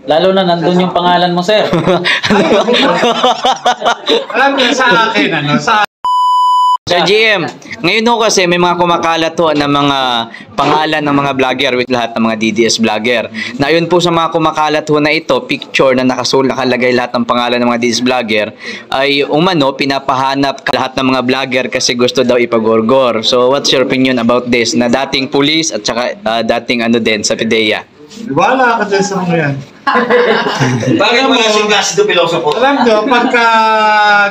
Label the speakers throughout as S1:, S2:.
S1: Lalo na nandun yung pangalan mo, sir.
S2: Alam mo, sa akin,
S3: Sir GM, ngayon ho kasi may mga kumakalat ho ng mga pangalan ng mga vlogger with lahat ng mga DDS vlogger. Na yun po sa mga kumakalat ho na ito, picture na nakalagay lahat ng pangalan ng mga DDS vlogger, ay umano, pinapahanap lahat ng mga vlogger kasi gusto daw ipagorgor. So what's your opinion about this? Na dating police at saka dating ano din sa PIDEA?
S2: wala ka dyan sa mga yan.
S4: Bakit mo yung klase ito pilosopo?
S2: Alam nyo, pagka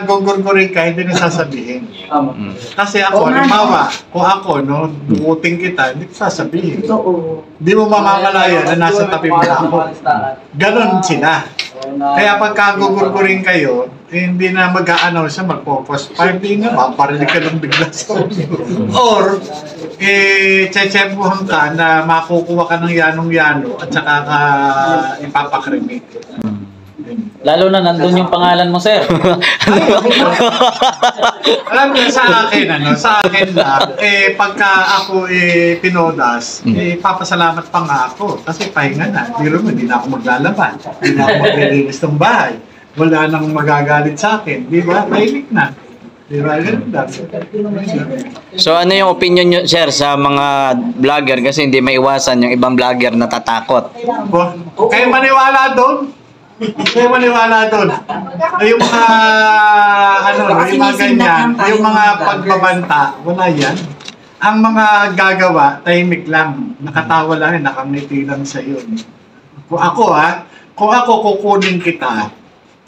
S2: gugurgurin ka, hindi na sasabihin. Kasi ako, halimbawa, kung ako, no, dukuting kita, hindi ko sasabihin. Hindi mo mamamalaya na nasa tabi mo na ako. Ganon sila. Kaya pagka gugurgurin kayo, hindi na mag-a-announce na mag-focus. Hindi nga, maparinig ka ng bigla sa or, chechembuhan ka na makukuha ka ng yanong-yano at saka ka ipapakrimi.
S1: Lalo na nandun yung pangalan mo, sir.
S2: Alam mo, sa akin, sa akin lang, pagka ako pinodas, papasalamat pa nga ako. Kasi pahinga na. Hindi na ako maglalaban. Hindi na ako maglilinis ng bahay. Wala nang magagalit sa akin. Di ba? Tahimik na. Di ba?
S3: So ano yung opinion nyo, sir, sa mga vlogger? Kasi hindi maiwasan yung ibang vlogger natatakot.
S2: Kayo maniwala doon? Kayo maniwala doon? Yung mga, yung mga ganyan, yung mga pagbabanta, wala yan. Ang mga gagawa, tahimik lang. Nakatawa lang, nakangiti lang sa iyo. Kung ako kukunin kita,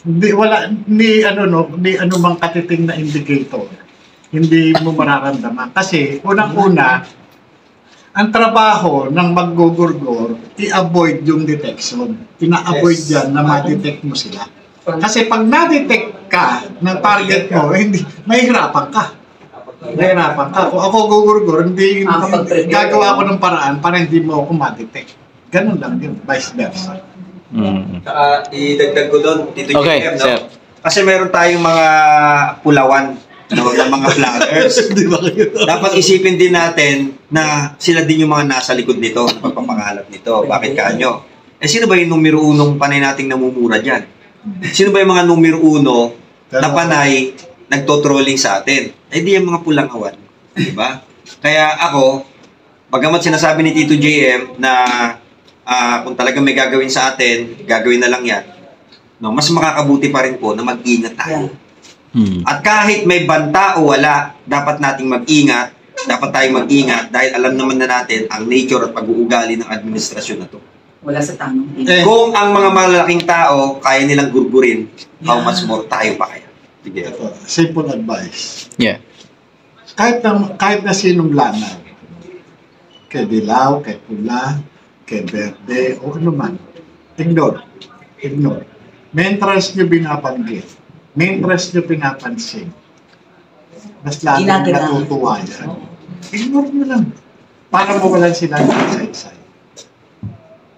S2: ni anumang katiting na indicator, hindi mo mararamdaman. Kasi unang-una, ang trabaho ng maggugurgor, i-avoid yung detection. Ina-avoid yan na ma-detect mo sila. Kasi pag na-detect ka ng target mo, hindi, mahihirapan ka. Mahihirapan ka. Kung ako gugurgor, hindi gagawa ko ng paraan para hindi mo ako ma-detect. Ganun lang yun, vice versa.
S4: Saka idagdag ko doon, dito
S3: Okay,
S4: GM,
S3: sir.
S4: Kasi meron tayong mga pulawan ng mga vloggers. Dapat isipin din natin na sila din yung mga nasa likod nito, pagpapangalap nito. Bakit kanyo? Sino ba yung numero unong panay nating namumura dyan? Sino ba yung mga numero uno na panay nagtotrolling sa atin? Di yung mga pulang awan. Diba? Kaya ako, bagamat sinasabi ni Tito JM na kung talagang may gagawin sa atin, gagawin na lang yan. No, mas makakabuti pa rin po na mag-ingat tayo. At kahit may banta o wala, dapat nating mag-ingat, dapat tayong mag-ingat dahil alam naman na natin ang nature at pag-uugali ng administrasyon na to.
S5: Wala sa tanong.
S4: Kung ang mga malalaking tao kaya nilang gurgurin, how much more tayo pa kaya? Sige.
S2: Simple advice.
S3: Yeah.
S2: Kahit na sinong lanang, kay dilaw, kay pula, kay berde, o ano man, ignore. Mentras nyo binabanggit, mentras nyo pinapansin, mas lalong natutuwa yan. Ignore nyo lang. Para mawalan sila ng isa-isa.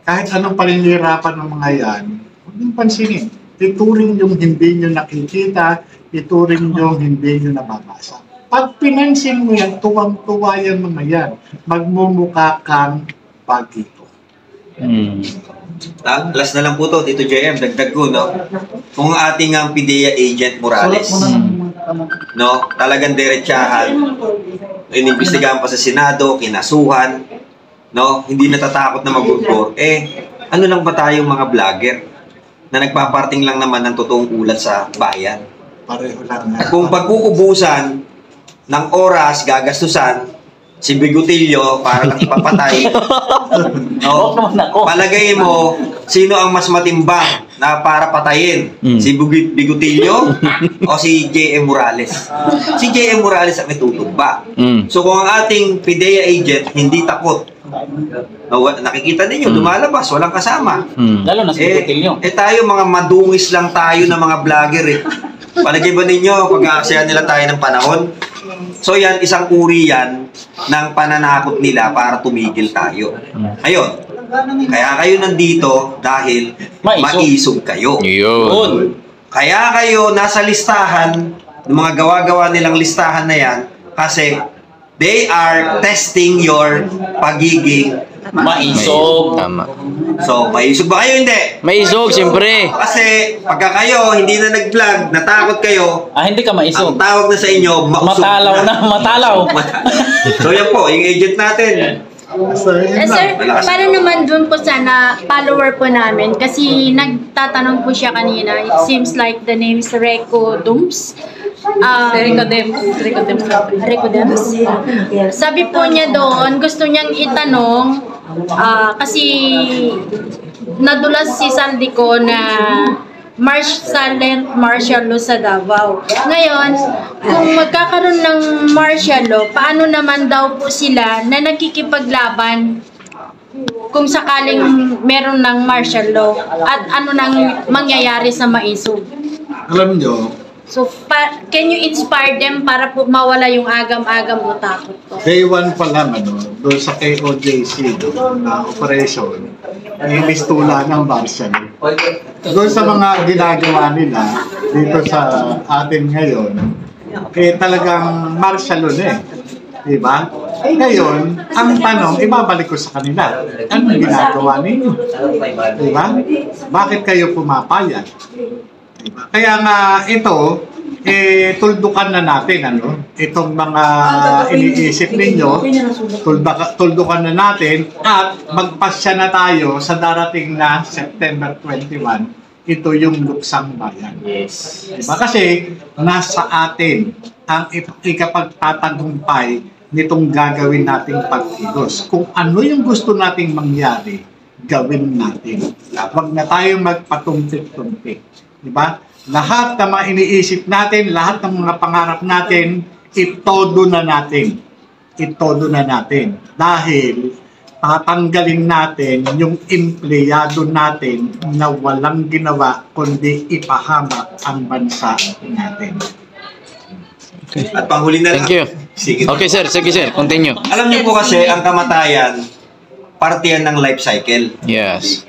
S2: Kahit anong palinirapan ng mga yan, huwag nyo pansinin. Ituring yung hindi nyo nakikita, ituring yung hindi nyo nababasa. Pag pinansin mo yan, tuwang-tuwa yan mga yan. Magmumukha kang bagito.
S4: Last na lang po to, Tito JM, dagdag ko, no? Kung ating ang PIDEA agent Morales, no? Talagang diretsahan, inimbestigahan pa sa Senado, kinasuhan, no? Hindi natatakot na mag-gurgor. Ano lang ba tayong mga vlogger na nagpaparting lang naman ng totoong ulat sa bayan?
S2: Pareho lang.
S4: Kung pagkukubusan ng oras, gagastusan, si Bigotillo para lang ipapatay, no? Palagay mo, sino ang mas matimbang na para patayin? Si Bigotillo o si J.M. Morales? Si J.M. Morales ang itutugba. So kung ang ating PIDEA agent hindi takot, nakikita ninyo, lumalabas, walang kasama.
S1: Lalo na si Bigotillo.
S4: Tayo mga madungis lang tayo ng mga vlogger Palagay ba ninyo, pag-aaksaya nila tayo ng panahon? So yan, isang uri yan ng pananakot nila para tumigil tayo. Ngayon, kaya kayo nandito dahil maisog kayo.
S3: Yun.
S4: Kaya kayo nasa listahan, ng mga gawa-gawa nilang listahan na yan, kasi They are testing your pagiging
S1: Maisog.
S3: Tama.
S4: So, maisog ba kayo? Hindi.
S3: Maisog, siyempre.
S4: Kasi, pagka kayo, hindi na nag-vlog, natakot kayo,
S1: Ah, hindi ka
S4: ang
S1: maisog.
S4: tawag na sa inyo, mausog
S1: Matalaw na, matalaw.
S4: So, yan po, yung agent natin.
S5: Sir, para naman dun po sana follower po namin kasi nagtatanong po siya kanina. It seems like the name is Reco Dums. Reco Dums. Sabi po niya doon, gusto niyang itanong kasi nadulas si Sandy ko na silent martial law sa Davao. Ngayon, kung magkakaroon ng martial law, paano naman daw po sila na nakikipaglaban kung sakaling meron ng martial law at ano nang mangyayari sa maisog?
S2: Alam nyo,
S5: So, can you inspire them para po mawala yung agam-agam o takot ko?
S2: day one pa lang, doon sa KOJC, doon na operation, may mistula ng martial. Doon sa mga ginagawa nila, dito sa atin ngayon, talagang martial na Diba? Ngayon, ang tanong, ibabalik ko sa kanila. Anong ginagawa ninyo? Diba? Bakit kayo pumapayag? Diba? Kaya nga ito, tuldukan na natin, itong mga iniisip ninyo, tuldukan na natin at magpasya na tayo sa darating na September 21. Ito yung luksang bayan.
S1: Yes.
S2: Diba? Kasi nasa atin ang ikapagtatagumpay nitong gagawin nating pagkilos. Kung ano yung gusto nating mangyari, gawin natin. Huwag na tayong magpatumpik-tumpik. Diba? Lahat ng mga iniisip natin, lahat ng mga pangarap natin, itodo na natin. Itodo na natin. Dahil tatanggalin natin yung empleyado natin na walang ginawa kundi ipahamak ang bansa natin.
S4: At panghuli na lang.
S3: Thank you.
S4: Sige.
S3: Okay, sir. Sige, sir. Continue.
S4: Alam niyo po kasi, ang kamatayan, parte yan ng life cycle.
S3: Yes.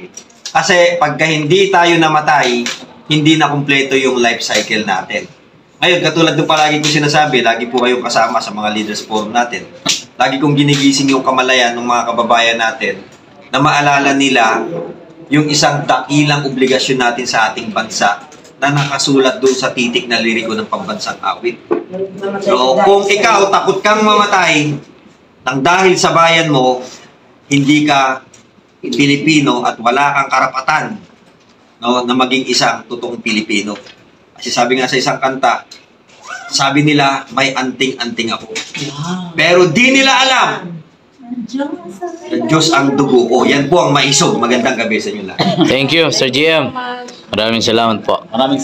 S4: Kasi pagka hindi tayo namatay, hindi na kumpleto yung life cycle natin. Ngayon, katulad ng palagi ko sinasabi, lagi po kayong kasama sa mga leaders forum natin. Lagi kong ginigising yung kamalayan ng mga kababayan natin na maalala nila yung isang dakilang obligasyon natin sa ating bansa na nakasulat doon sa titik na liriko ng pambansang awit. So, kung ikaw takot kang mamatay nang dahil sa bayan mo, hindi ka Pilipino at wala kang karapatan na maging isang totoong Pilipino. Kasi sabi nga sa isang kanta, sabi nila, may anting-anting ako. Pero di nila alam na Diyos ang dugo ko. Yan po ang maisog. Magandang gabi sa inyo lahat.
S3: Thank you, Sir GM. Maraming salamat po.
S1: Maraming